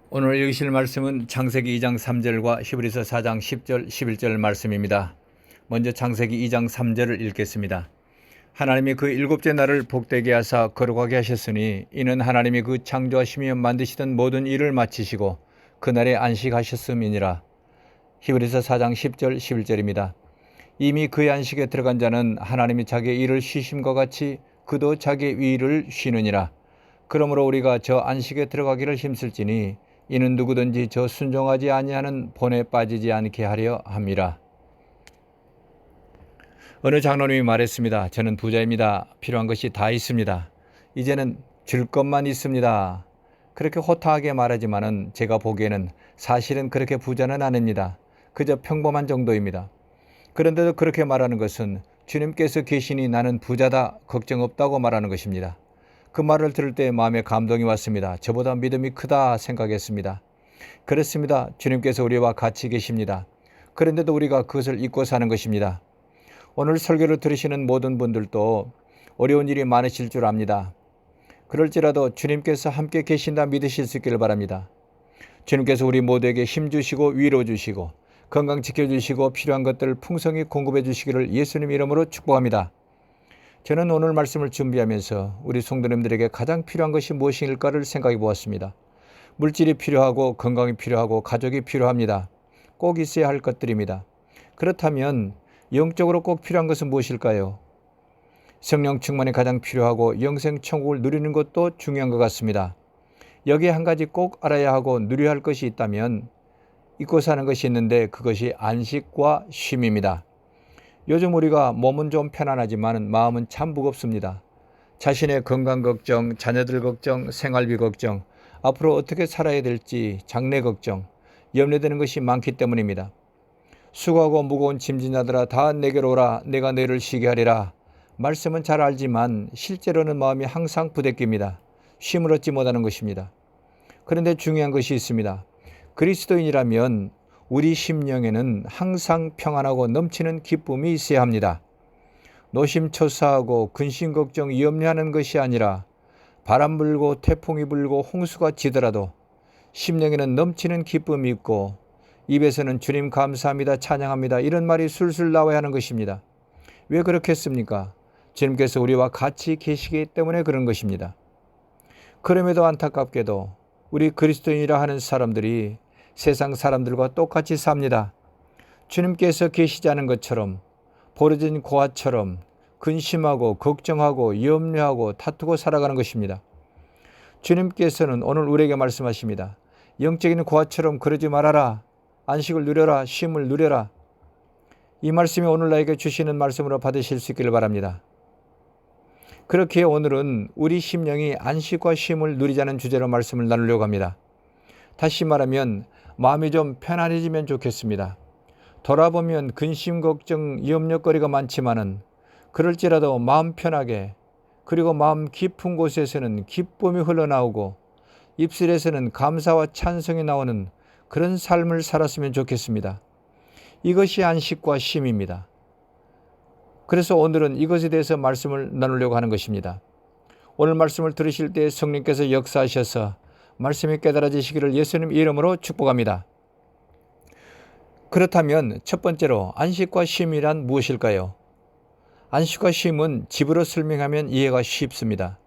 오늘 읽으실 말씀은 창세기 2장 3절과 히브리서 4장 10절 11절 말씀입니다. 먼저 창세기 2장 3절을 읽겠습니다. 하나님이 그 일곱째 날을 복되게 하사 거룩하게 하셨으니 이는 하나님이 그 창조하시며 만드시던 모든 일을 마치시고 그날에 안식하셨음이니라. 히브리서 4장 10절 11절입니다. 이미 그의 안식에 들어간 자는 하나님이 자기의 일을 쉬심과 같이 그도 자기의 일을 쉬느니라. 그러므로 우리가 저 안식에 들어가기를 힘쓸지니 이는 누구든지 저 순종하지 아니하는 본에 빠지지 않게 하려 함이라. 어느 장로님이 말했습니다. 저는 부자입니다. 필요한 것이 다 있습니다. 이제는 줄 것만 있습니다. 그렇게 호탕하게 말하지만은 제가 보기에는 사실은 그렇게 부자는 아닙니다. 그저 평범한 정도입니다. 그런데도 그렇게 말하는 것은 주님께서 계시니 나는 부자다, 걱정 없다고 말하는 것입니다. 그 말을 들을 때 마음에 감동이 왔습니다. 저보다 믿음이 크다 생각했습니다. 그렇습니다. 주님께서 우리와 같이 계십니다. 그런데도 우리가 그것을 잊고 사는 것입니다. 오늘 설교를 들으시는 모든 분들도 어려운 일이 많으실 줄 압니다. 그럴지라도 주님께서 함께 계신다 믿으실 수 있기를 바랍니다. 주님께서 우리 모두에게 힘 주시고 위로 주시고 건강 지켜주시고 필요한 것들을 풍성히 공급해 주시기를 예수님 이름으로 축복합니다. 저는 오늘 말씀을 준비하면서 우리 성도님들에게 가장 필요한 것이 무엇일까를 생각해 보았습니다. 물질이 필요하고 건강이 필요하고 가족이 필요합니다. 꼭 있어야 할 것들입니다. 그렇다면 영적으로 꼭 필요한 것은 무엇일까요? 성령 충만이 가장 필요하고 영생 천국을 누리는 것도 중요한 것 같습니다. 여기에 한 가지 꼭 알아야 하고 누려야 할 것이 있다면 잊고 사는 것이 있는데 그것이 안식과 쉼입니다. 요즘 우리가 몸은 좀 편안하지만 마음은 참 무겁습니다. 자신의 건강 걱정, 자녀들 걱정, 생활비 걱정, 앞으로 어떻게 살아야 될지 장래 걱정, 염려되는 것이 많기 때문입니다. 수고하고 무거운 짐진 자들아 다 내게로 오라 내가 너희를 쉬게 하리라. 말씀은 잘 알지만 실제로는 마음이 항상 부대낍니다. 쉼을 얻지 못하는 것입니다. 그런데 중요한 것이 있습니다. 그리스도인이라면 우리 심령에는 항상 평안하고 넘치는 기쁨이 있어야 합니다. 노심초사하고 근심걱정 염려하는 것이 아니라 바람 불고 태풍이 불고 홍수가 치더라도 심령에는 넘치는 기쁨이 있고 입에서는 주님 감사합니다 찬양합니다 이런 말이 술술 나와야 하는 것입니다. 왜 그렇겠습니까? 주님께서 우리와 같이 계시기 때문에 그런 것입니다. 그럼에도 안타깝게도 우리 그리스도인이라 하는 사람들이 세상 사람들과 똑같이 삽니다. 주님께서 계시지 않은 것처럼 버려진 고아처럼 근심하고 걱정하고 염려하고 다투고 살아가는 것입니다. 주님께서는 오늘 우리에게 말씀하십니다. 영적인 고아처럼 그러지 말아라. 안식을 누려라. 쉼을 누려라. 이 말씀이 오늘 나에게 주시는 말씀으로 받으실 수 있기를 바랍니다. 그렇게 오늘은 우리 심령이 안식과 쉼을 누리자는 주제로 말씀을 나누려고 합니다. 다시 말하면 마음이 좀 편안해지면 좋겠습니다. 돌아보면 근심, 걱정, 염려거리가 많지만은 그럴지라도 마음 편하게 그리고 마음 깊은 곳에서는 기쁨이 흘러나오고 입술에서는 감사와 찬송이 나오는 그런 삶을 살았으면 좋겠습니다. 이것이 안식과 쉼입니다. 그래서 오늘은 이것에 대해서 말씀을 나누려고 하는 것입니다. 오늘 말씀을 들으실 때 성령께서 역사하셔서 말씀이 깨달아지시기를 예수님 이름으로 축복합니다. 그렇다면 첫 번째로 안식과 쉼이란 무엇일까요? 안식과 쉼은 집으로 설명하면 이해가 쉽습니다.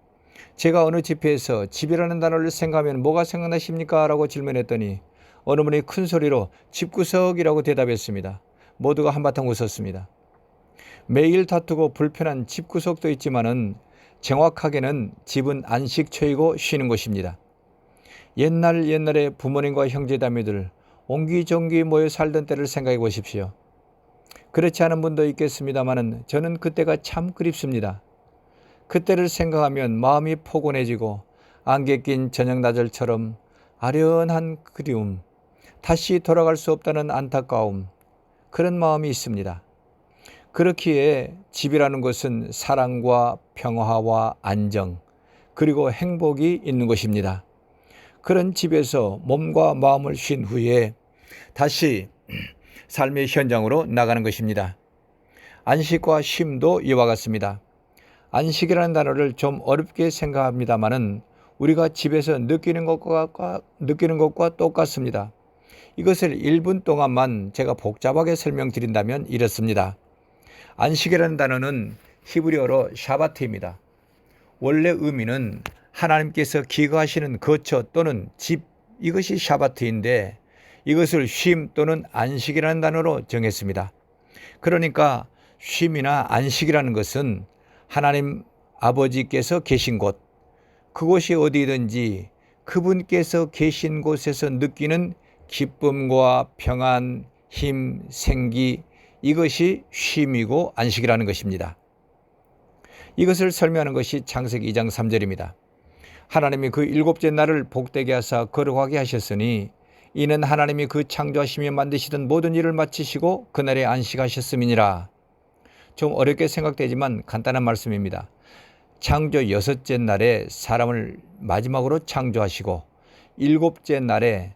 제가 어느 집회에서 집이라는 단어를 생각하면 뭐가 생각나십니까? 라고 질문했더니 어느 분이 큰 소리로 집구석이라고 대답했습니다. 모두가 한바탕 웃었습니다. 매일 다투고 불편한 집구석도 있지만은 정확하게는 집은 안식처이고 쉬는 곳입니다. 옛날에 부모님과 형제자매들 옹기종기 모여 살던 때를 생각해 보십시오. 그렇지 않은 분도 있겠습니다마는 저는 그때가 참 그립습니다. 그때를 생각하면 마음이 포근해지고 안개 낀 저녁 낮을처럼 아련한 그리움, 다시 돌아갈 수 없다는 안타까움, 그런 마음이 있습니다. 그렇기에 집이라는 것은 사랑과 평화와 안정, 그리고 행복이 있는 것입니다. 그런 집에서 몸과 마음을 쉰 후에 다시 삶의 현장으로 나가는 것입니다. 안식과 쉼도 이와 같습니다. 안식이라는 단어를 좀 어렵게 생각합니다마는 우리가 집에서 느끼는 것과 똑같습니다. 이것을 1분 동안만 제가 복잡하게 설명드린다면 이렇습니다. 안식이라는 단어는 히브리어로 샤바트입니다. 원래 의미는 하나님께서 기거하시는 거처 또는 집, 이것이 샤바트인데 이것을 쉼 또는 안식이라는 단어로 정했습니다. 그러니까 쉼이나 안식이라는 것은 하나님 아버지께서 계신 곳, 그곳이 어디든지 그분께서 계신 곳에서 느끼는 기쁨과 평안, 힘, 생기, 이것이 쉼이고 안식이라는 것입니다. 이것을 설명하는 것이 창세기 2장 3절입니다. 하나님이 그 일곱째 날을 복되게 하사 거룩하게 하셨으니 이는 하나님이 그 창조하시며 만드시던 모든 일을 마치시고 그날에 안식하셨음이니라. 좀 어렵게 생각되지만 간단한 말씀입니다. 창조 6째 날에 사람을 마지막으로 창조하시고 7째 날에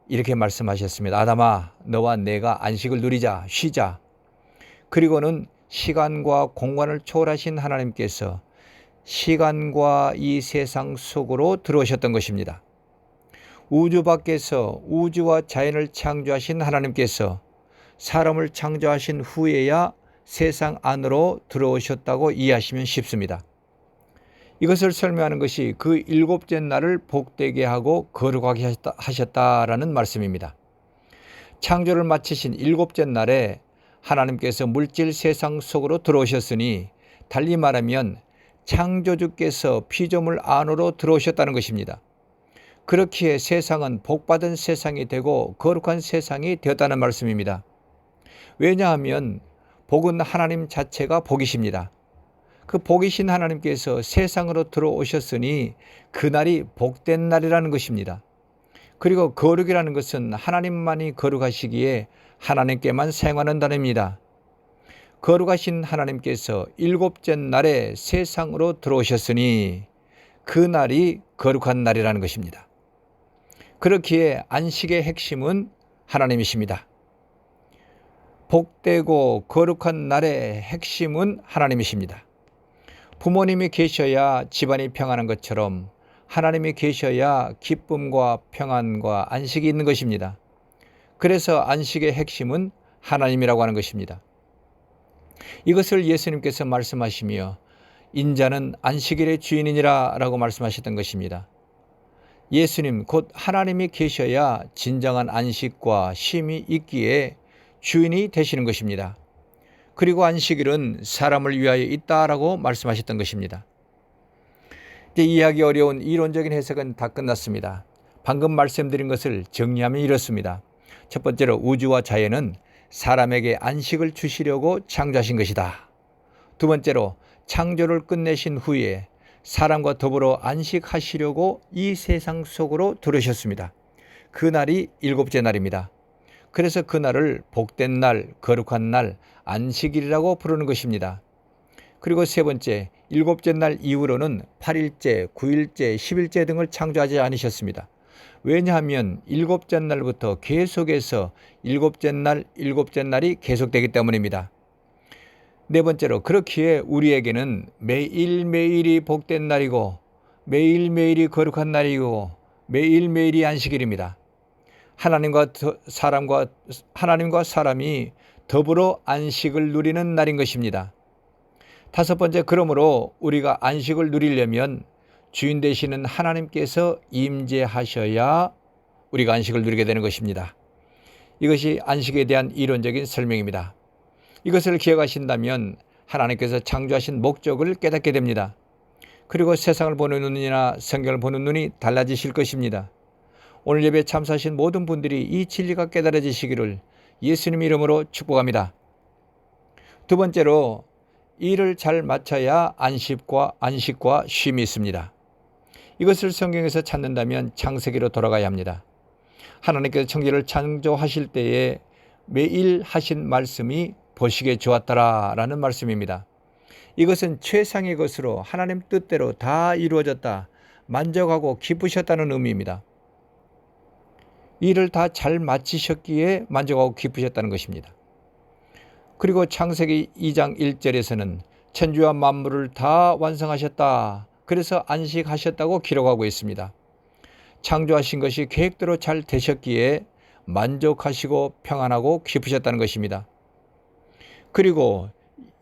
이렇게 말씀하셨습니다. 아담아, 너와 내가 안식을 누리자, 쉬자. 그리고는 시간과 공간을 초월하신 하나님께서 시간과 이 세상 속으로 들어오셨던 것입니다. 우주 밖에서 우주와 자연을 창조하신 하나님께서 사람을 창조하신 후에야 세상 안으로 들어오셨다고 이해하시면 쉽습니다. 이것을 설명하는 것이 그 7째 날을 복되게 하고 거룩하게 하셨다라는 말씀입니다. 창조를 마치신 7째 날에 하나님께서 물질 세상 속으로 들어오셨으니 달리 말하면 창조주께서 피조물 안으로 들어오셨다는 것입니다. 그렇기에 세상은 복받은 세상이 되고 거룩한 세상이 되었다는 말씀입니다. 왜냐하면 복은 하나님 자체가 복이십니다. 그 복이신 하나님께서 세상으로 들어오셨으니 그날이 복된 날이라는 것입니다. 그리고 거룩이라는 것은 하나님만이 거룩하시기에 하나님께만 사용하는 단어입니다. 거룩하신 하나님께서 7째 날에 세상으로 들어오셨으니 그날이 거룩한 날이라는 것입니다. 그렇기에 안식의 핵심은 하나님이십니다. 복되고 거룩한 날의 핵심은 하나님이십니다. 부모님이 계셔야 집안이 평안한 것처럼 하나님이 계셔야 기쁨과 평안과 안식이 있는 것입니다. 그래서 안식의 핵심은 하나님이라고 하는 것입니다. 이것을 예수님께서 말씀하시며 인자는 안식일의 주인이니라 라고 말씀하셨던 것입니다. 예수님 곧 하나님이 계셔야 진정한 안식과 쉼이 있기에 주인이 되시는 것입니다. 그리고 안식일은 사람을 위하여 있다라고 말씀하셨던 것입니다. 이제 이해하기 어려운 이론적인 해석은 다 끝났습니다. 방금 말씀드린 것을 정리하면 이렇습니다. 첫 번째로 우주와 자연은 사람에게 안식을 주시려고 창조하신 것이다. 두 번째로 창조를 끝내신 후에 사람과 더불어 안식하시려고 이 세상 속으로 들어오셨습니다. 그날이 7째 날입니다. 그래서 그날을 복된 날, 거룩한 날, 안식일이라고 부르는 것입니다. 그리고 세 번째, 7째 날 이후로는 8일째, 9일째, 10일째 등을 창조하지 않으셨습니다. 왜냐하면 7째 날부터 계속해서 7째 날이 계속되기 때문입니다. 네 번째로 그렇기에 우리에게는 매일매일이 복된 날이고 매일매일이 거룩한 날이고 매일매일이 안식일입니다. 하나님과 사람이 더불어 안식을 누리는 날인 것입니다. 다섯 번째, 그러므로 우리가 안식을 누리려면 주인 되시는 하나님께서 임재하셔야 우리가 안식을 누리게 되는 것입니다. 이것이 안식에 대한 이론적인 설명입니다. 이것을 기억하신다면 하나님께서 창조하신 목적을 깨닫게 됩니다. 그리고 세상을 보는 눈이나 성경을 보는 눈이 달라지실 것입니다. 오늘 예배 참석하신 모든 분들이 이 진리가 깨달아지시기를 예수님 이름으로 축복합니다. 두 번째로 일을 잘 마쳐야 안식과 쉼이 있습니다. 이것을 성경에서 찾는다면 창세기로 돌아가야 합니다. 하나님께서 천지를 창조하실 때에 매일 하신 말씀이 보시기에 좋았더라라는 말씀입니다. 이것은 최상의 것으로 하나님 뜻대로 다 이루어졌다, 만족하고 기쁘셨다는 의미입니다. 일을 다 잘 마치셨기에 만족하고 기쁘셨다는 것입니다. 그리고 창세기 2장 1절에서는 천지와 만물을 다 완성하셨다. 그래서 안식하셨다고 기록하고 있습니다. 창조하신 것이 계획대로 잘 되셨기에 만족하시고 평안하고 기쁘셨다는 것입니다. 그리고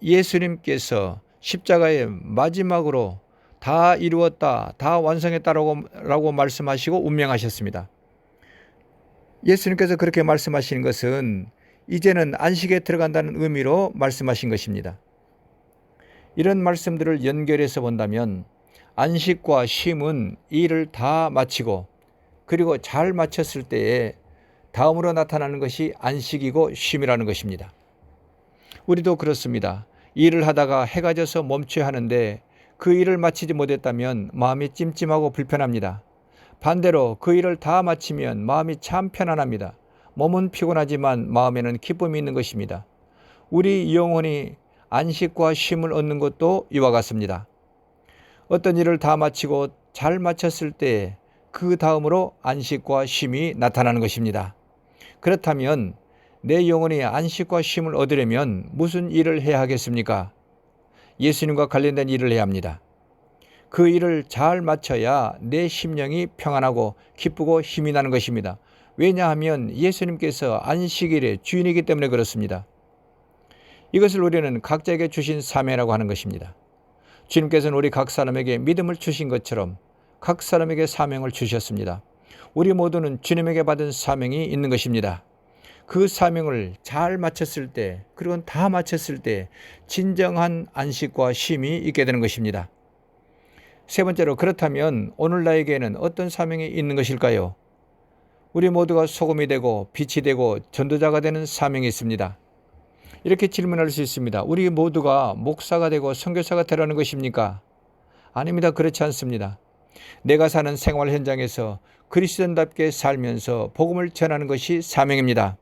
예수님께서 십자가의 마지막으로 다 이루었다, 다 완성했다라고 말씀하시고 운명하셨습니다. 예수님께서 그렇게 말씀하시는 것은 이제는 안식에 들어간다는 의미로 말씀하신 것입니다. 이런 말씀들을 연결해서 본다면 안식과 쉼은 일을 다 마치고 그리고 잘 마쳤을 때에 다음으로 나타나는 것이 안식이고 쉼이라는 것입니다. 우리도 그렇습니다. 일을 하다가 해가 져서 멈춰야 하는데 그 일을 마치지 못했다면 마음이 찜찜하고 불편합니다. 반대로 그 일을 다 마치면 마음이 참 편안합니다. 몸은 피곤하지만 마음에는 기쁨이 있는 것입니다. 우리 영혼이 안식과 쉼을 얻는 것도 이와 같습니다. 어떤 일을 다 마치고 잘 마쳤을 때 그 다음으로 안식과 쉼이 나타나는 것입니다. 그렇다면 내 영혼이 안식과 쉼을 얻으려면 무슨 일을 해야 하겠습니까? 예수님과 관련된 일을 해야 합니다. 그 일을 잘 마쳐야 내 심령이 평안하고 기쁘고 힘이 나는 것입니다. 왜냐하면 예수님께서 안식일의 주인이기 때문에 그렇습니다. 이것을 우리는 각자에게 주신 사명이라고 하는 것입니다. 주님께서는 우리 각 사람에게 믿음을 주신 것처럼 각 사람에게 사명을 주셨습니다. 우리 모두는 주님에게 받은 사명이 있는 것입니다. 그 사명을 잘 마쳤을 때, 그리고 다 마쳤을 때 진정한 안식과 쉼이 있게 되는 것입니다. 세 번째로, 그렇다면 오늘 나에게는 어떤 사명이 있는 것일까요? 우리 모두가 소금이 되고 빛이 되고 전도자가 되는 사명이 있습니다. 이렇게 질문할 수 있습니다. 우리 모두가 목사가 되고 선교사가 되라는 것입니까? 아닙니다. 그렇지 않습니다. 내가 사는 생활 현장에서 그리스도인답게 살면서 복음을 전하는 것이 사명입니다.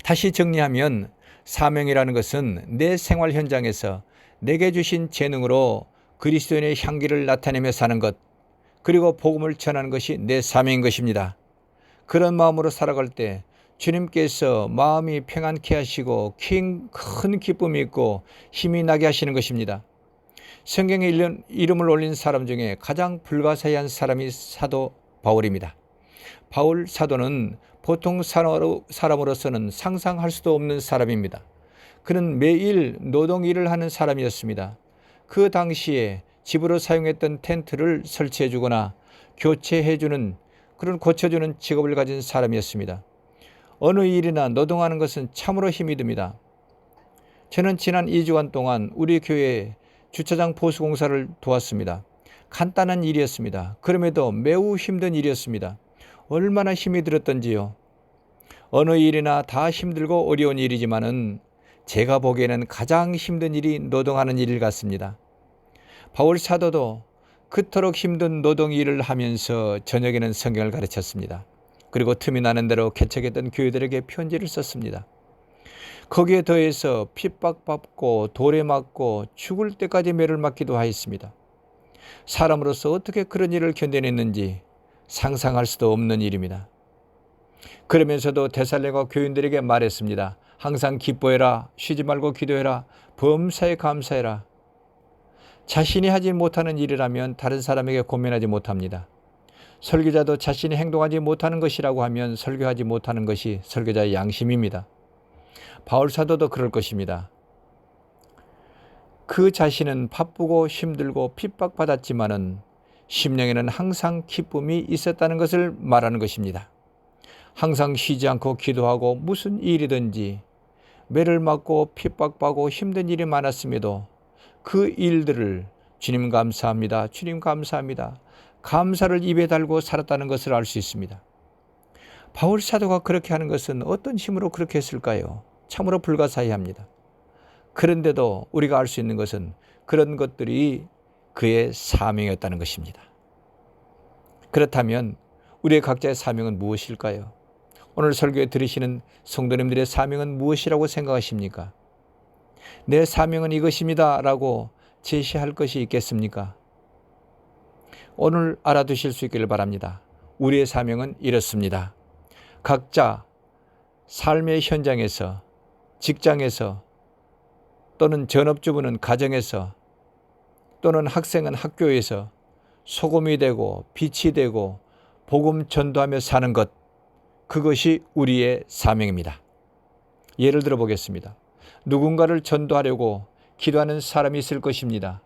다시 정리하면 사명이라는 것은 내 생활 현장에서 내게 주신 재능으로 그리스도인의 향기를 나타내며 사는 것, 그리고 복음을 전하는 것이 내 사명인 것입니다. 그런 마음으로 살아갈 때 주님께서 마음이 평안케 하시고 큰 기쁨이 있고 힘이 나게 하시는 것입니다. 성경에 이름을 올린 사람 중에 가장 불가사의한 사람이 사도 바울입니다. 바울 사도는 보통 사람으로서는 상상할 수도 없는 사람입니다. 그는 매일 노동 일을 하는 사람이었습니다. 그 당시에 집으로 사용했던 텐트를 설치해 주거나 교체해 주는, 그런 고쳐주는 직업을 가진 사람이었습니다. 어느 일이나 노동하는 것은 참으로 힘이 듭니다. 저는 지난 2주간 동안 우리 교회 주차장 보수 공사를 도왔습니다. 간단한 일이었습니다. 그럼에도 매우 힘든 일이었습니다. 얼마나 힘이 들었던지요. 어느 일이나 다 힘들고 어려운 일이지만은 제가 보기에는 가장 힘든 일이 노동하는 일 같습니다. 바울 사도도 그토록 힘든 노동 일을 하면서 저녁에는 성경을 가르쳤습니다. 그리고 틈이 나는 대로 개척했던 교회들에게 편지를 썼습니다. 거기에 더해서 핍박받고 돌에 맞고 죽을 때까지 매를 맞기도 하였습니다. 사람으로서 어떻게 그런 일을 견뎌냈는지 상상할 수도 없는 일입니다. 그러면서도 데살로니가 교인들에게 말했습니다. 항상 기뻐해라, 쉬지 말고 기도해라, 범사에 감사해라. 자신이 하지 못하는 일이라면 다른 사람에게 고민하지 못합니다. 설교자도 자신이 행동하지 못하는 것이라고 하면 설교하지 못하는 것이 설교자의 양심입니다. 바울 사도도 그럴 것입니다. 그 자신은 바쁘고 힘들고 핍박받았지만은 심령에는 항상 기쁨이 있었다는 것을 말하는 것입니다. 항상 쉬지 않고 기도하고 무슨 일이든지 매를 맞고 핍박받고 힘든 일이 많았음에도 그 일들을 주님 감사합니다, 주님 감사합니다, 감사를 입에 달고 살았다는 것을 알 수 있습니다. 바울 사도가 그렇게 하는 것은 어떤 힘으로 그렇게 했을까요? 참으로 불가사의합니다. 그런데도 우리가 알 수 있는 것은 그런 것들이 그의 사명이었다는 것입니다. 그렇다면 우리의 각자의 사명은 무엇일까요? 오늘 설교에 들으시는 성도님들의 사명은 무엇이라고 생각하십니까? 내 사명은 이것입니다 라고 제시할 것이 있겠습니까? 오늘 알아두실 수 있기를 바랍니다. 우리의 사명은 이렇습니다. 각자 삶의 현장에서, 직장에서, 또는 전업주부는 가정에서 또는 학생은 학교에서 소금이 되고 빛이 되고 복음 전도하며 사는 것, 그것이 우리의 사명입니다. 예를 들어 보겠습니다. 누군가를 전도하려고 기도하는 사람이 있을 것입니다.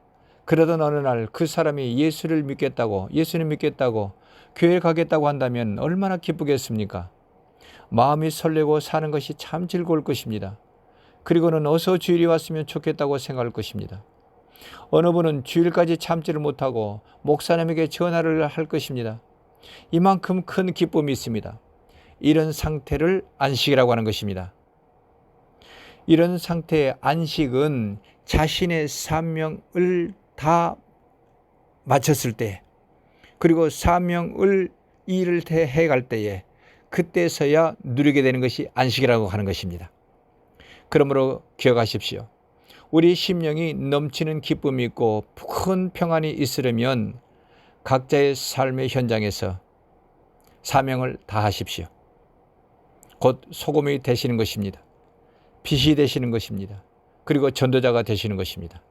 그러던 어느 날 그 사람이 예수님 믿겠다고 교회 가겠다고 한다면 얼마나 기쁘겠습니까? 마음이 설레고 사는 것이 참 즐거울 것입니다. 그리고는 어서 주일이 왔으면 좋겠다고 생각할 것입니다. 어느 분은 주일까지 참지를 못하고 목사님에게 전화를 할 것입니다. 이만큼 큰 기쁨이 있습니다. 이런 상태를 안식이라고 하는 것입니다. 이런 상태의 안식은 자신의 사명을 다 마쳤을 때, 그리고 사명을 일을 해갈 때에 그때서야 누리게 되는 것이 안식이라고 하는 것입니다. 그러므로 기억하십시오. 우리 심령이 넘치는 기쁨이 있고 큰 평안이 있으려면 각자의 삶의 현장에서 사명을 다하십시오. 곧 소금이 되시는 것입니다. 빛이 되시는 것입니다. 그리고 전도자가 되시는 것입니다.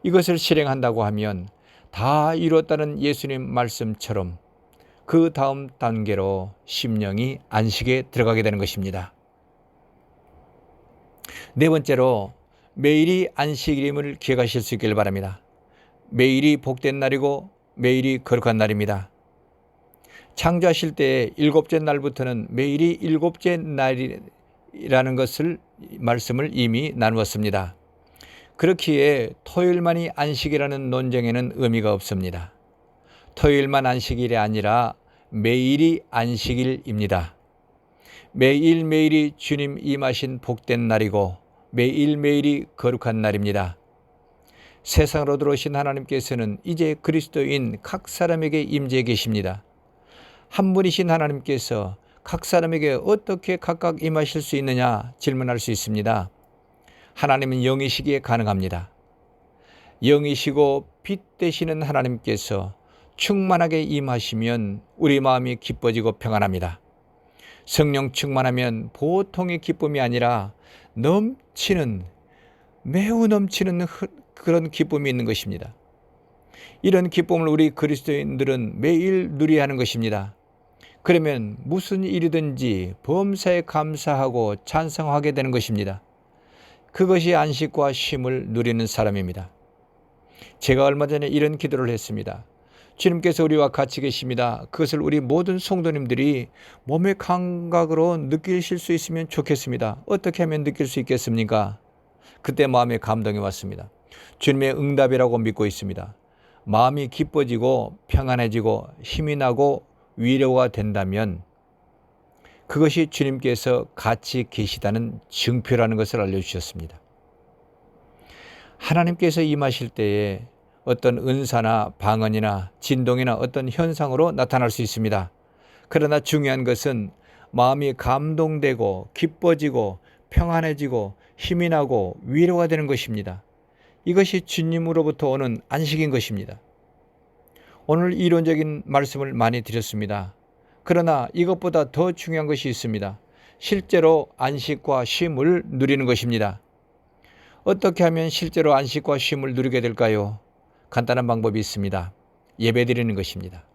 이것을 실행한다고 하면 다 이루었다는 예수님 말씀처럼 그 다음 단계로 심령이 안식에 들어가게 되는 것입니다. 네 번째로 매일이 안식일임을 기억하실 수 있길 바랍니다. 매일이 복된 날이고 매일이 거룩한 날입니다. 창조하실 때 일곱째 날부터는 매일이 일곱째 날이라는 것을 말씀을 이미 나누었습니다. 그렇기에 토요일만이 안식이라는 논쟁에는 의미가 없습니다. 토요일만 안식일이 아니라 매일이 안식일입니다. 매일매일이 주님 임하신 복된 날이고 매일매일이 거룩한 날입니다. 세상으로 들어오신 하나님께서는 이제 그리스도인 각 사람에게 임재해 계십니다. 한 분이신 하나님께서 각 사람에게 어떻게 각각 임하실 수 있느냐 질문할 수 있습니다. 하나님은 영이시기에 가능합니다. 영이시고 빛 되시는 하나님께서 충만하게 임하시면 우리 마음이 기뻐지고 평안합니다. 성령 충만하면 보통의 기쁨이 아니라 매우 넘치는 그런 기쁨이 있는 것입니다. 이런 기쁨을 우리 그리스도인들은 매일 누려야 하는 것입니다. 그러면 무슨 일이든지 범사에 감사하고 찬송하게 되는 것입니다. 그것이 안식과 쉼을 누리는 사람입니다. 제가 얼마 전에 이런 기도를 했습니다. 주님께서 우리와 같이 계십니다. 그것을 우리 모든 성도님들이 몸의 감각으로 느끼실 수 있으면 좋겠습니다. 어떻게 하면 느낄 수 있겠습니까? 그때 마음에 감동이 왔습니다. 주님의 응답이라고 믿고 있습니다. 마음이 기뻐지고 평안해지고 힘이 나고 위로가 된다면 그것이 주님께서 같이 계시다는 증표라는 것을 알려주셨습니다. 하나님께서 임하실 때에 어떤 은사나 방언이나 진동이나 어떤 현상으로 나타날 수 있습니다. 그러나 중요한 것은 마음이 감동되고 기뻐지고 평안해지고 힘이 나고 위로가 되는 것입니다. 이것이 주님으로부터 오는 안식인 것입니다. 오늘 이론적인 말씀을 많이 드렸습니다. 그러나 이것보다 더 중요한 것이 있습니다. 실제로 안식과 쉼을 누리는 것입니다. 어떻게 하면 실제로 안식과 쉼을 누리게 될까요? 간단한 방법이 있습니다. 예배드리는 것입니다.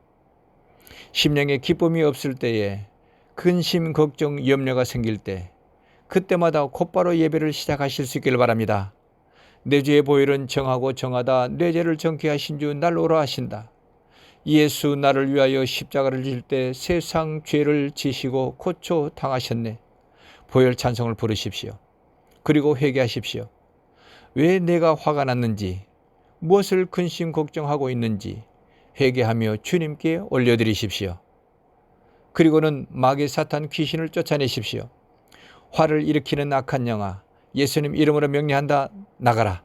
심령에 기쁨이 없을 때에 근심, 걱정, 염려가 생길 때 그때마다 곧바로 예배를 시작하실 수 있기를 바랍니다. 내 죄의 보혈은 정하고 정하다 내 죄를 정케 하신 주 날 오라 하신다. 예수 나를 위하여 십자가를 질 때 세상 죄를 지시고 고쳐 당하셨네. 보혈 찬송을 부르십시오. 그리고 회개하십시오. 왜 내가 화가 났는지, 무엇을 근심 걱정하고 있는지 회개하며 주님께 올려드리십시오. 그리고는 마귀 사탄 귀신을 쫓아내십시오. 화를 일으키는 악한 영아, 예수님 이름으로 명령한다, 나가라.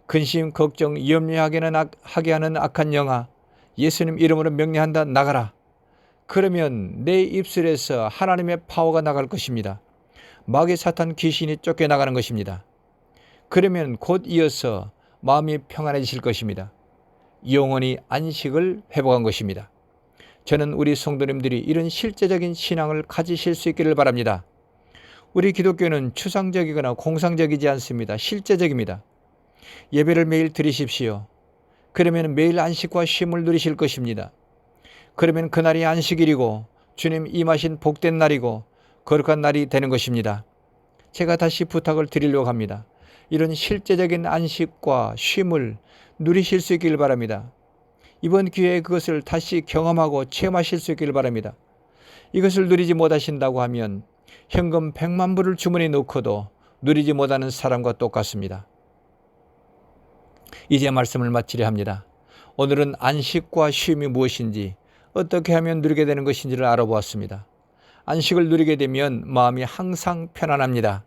근심 걱정 염려하게 하는 악한 영아, 예수님 이름으로 명령한다, 나가라. 그러면 내 입술에서 하나님의 파워가 나갈 것입니다. 마귀 사탄 귀신이 쫓겨나가는 것입니다. 그러면 곧 이어서 마음이 평안해지실 것입니다. 영원히 안식을 회복한 것입니다. 저는 우리 성도님들이 이런 실제적인 신앙을 가지실 수 있기를 바랍니다. 우리 기독교는 추상적이거나 공상적이지 않습니다. 실제적입니다. 예배를 매일 드리십시오. 그러면 매일 안식과 쉼을 누리실 것입니다. 그러면 그날이 안식일이고 주님 임하신 복된 날이고 거룩한 날이 되는 것입니다. 제가 다시 부탁을 드리려고 합니다. 이런 실제적인 안식과 쉼을 누리실 수 있길 바랍니다. 이번 기회에 그것을 다시 경험하고 체험하실 수 있길 바랍니다. 이것을 누리지 못하신다고 하면 현금 100만 불을 주머니에 넣고도 누리지 못하는 사람과 똑같습니다. 이제 말씀을 마치려 합니다. 오늘은 안식과 쉼이 무엇인지, 어떻게 하면 누리게 되는 것인지를 알아보았습니다. 안식을 누리게 되면 마음이 항상 편안합니다.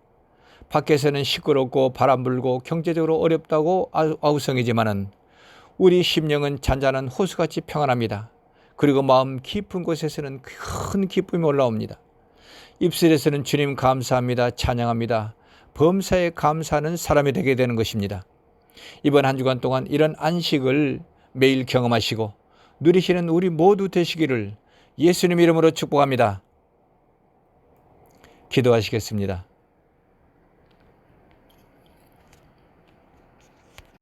밖에서는 시끄럽고 바람 불고 경제적으로 어렵다고 아우성이지만은 우리 심령은 잔잔한 호수같이 평안합니다. 그리고 마음 깊은 곳에서는 큰 기쁨이 올라옵니다. 입술에서는 주님 감사합니다, 찬양합니다, 범사에 감사하는 사람이 되게 되는 것입니다. 이번 한 주간 동안 이런 안식을 매일 경험하시고 누리시는 우리 모두 되시기를 예수님 이름으로 축복합니다. 기도하시겠습니다.